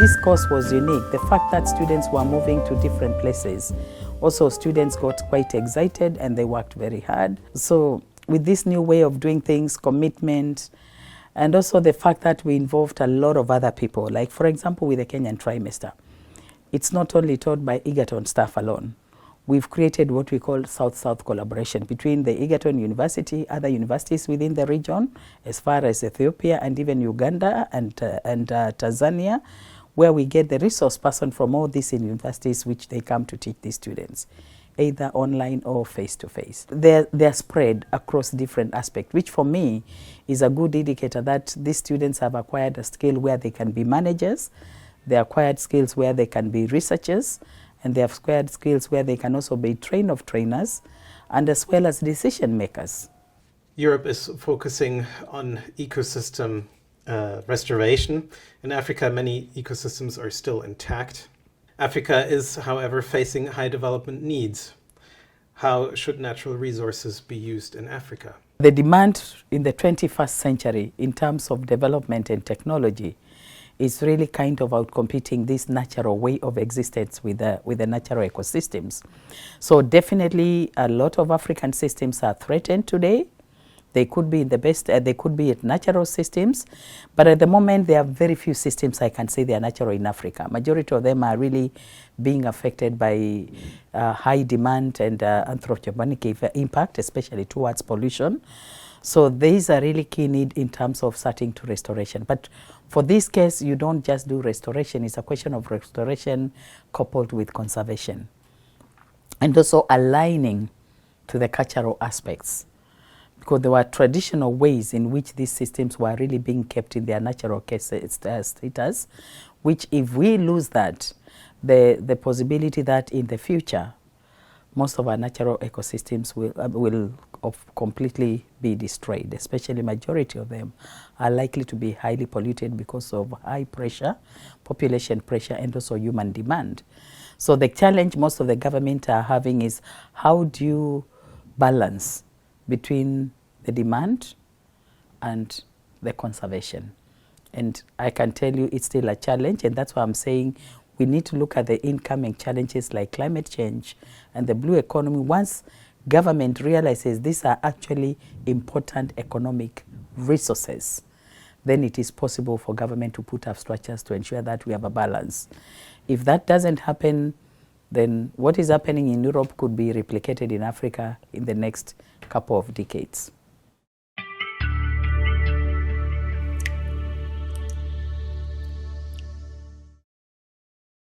this course was unique. The fact that students were moving to different places. Also, students got quite excited and they worked very hard. So with this new way of doing things, commitment, and also the fact that we involved a lot of other people, like for example with the Kenyan trimester, it's not only taught by Egerton staff alone. We've created what we call South-South collaboration between the Egerton University, other universities within the region, as far as Ethiopia and even Uganda and Tanzania, where we get the resource person from all these universities which they come to teach these students, either online or face-to-face. They're spread across different aspects, which for me is a good indicator that these students have acquired a skill where they can be managers, they acquired skills where they can be researchers, and they have acquired skills where they can also be train of trainers, and as well as decision makers. Europe is focusing on ecosystem restoration. In Africa, many ecosystems are still intact. Africa is, however, facing high development needs. How should natural resources be used in Africa? The demand in the 21st century in terms of development and technology is really kind of outcompeting this natural way of existence with the natural ecosystems. So definitely a lot of African systems are threatened today. They could be in the best, they could be at natural systems, but at the moment there are very few systems I can say they are natural in Africa. Majority of them are really being affected by high demand and anthropogenic impact, especially towards pollution. So these are really key need in terms of starting to restoration. But for this case, you don't just do restoration. It's a question of restoration coupled with conservation. And also aligning to the cultural aspects. Because there were traditional ways in which these systems were really being kept in their natural status, which if we lose that, the possibility that in the future, most of our natural ecosystems will completely be destroyed, especially majority of them are likely to be highly polluted because of high pressure, population pressure, and also human demand. So the challenge most of the government are having is how do you balance between the demand and the conservation? And I can tell you it's still a challenge, and that's why I'm saying we need to look at the incoming challenges like climate change and the blue economy. Once government realizes these are actually important economic resources, then it is possible for government to put up structures to ensure that we have a balance. If that doesn't happen, then what is happening in Europe could be replicated in Africa in the next couple of decades.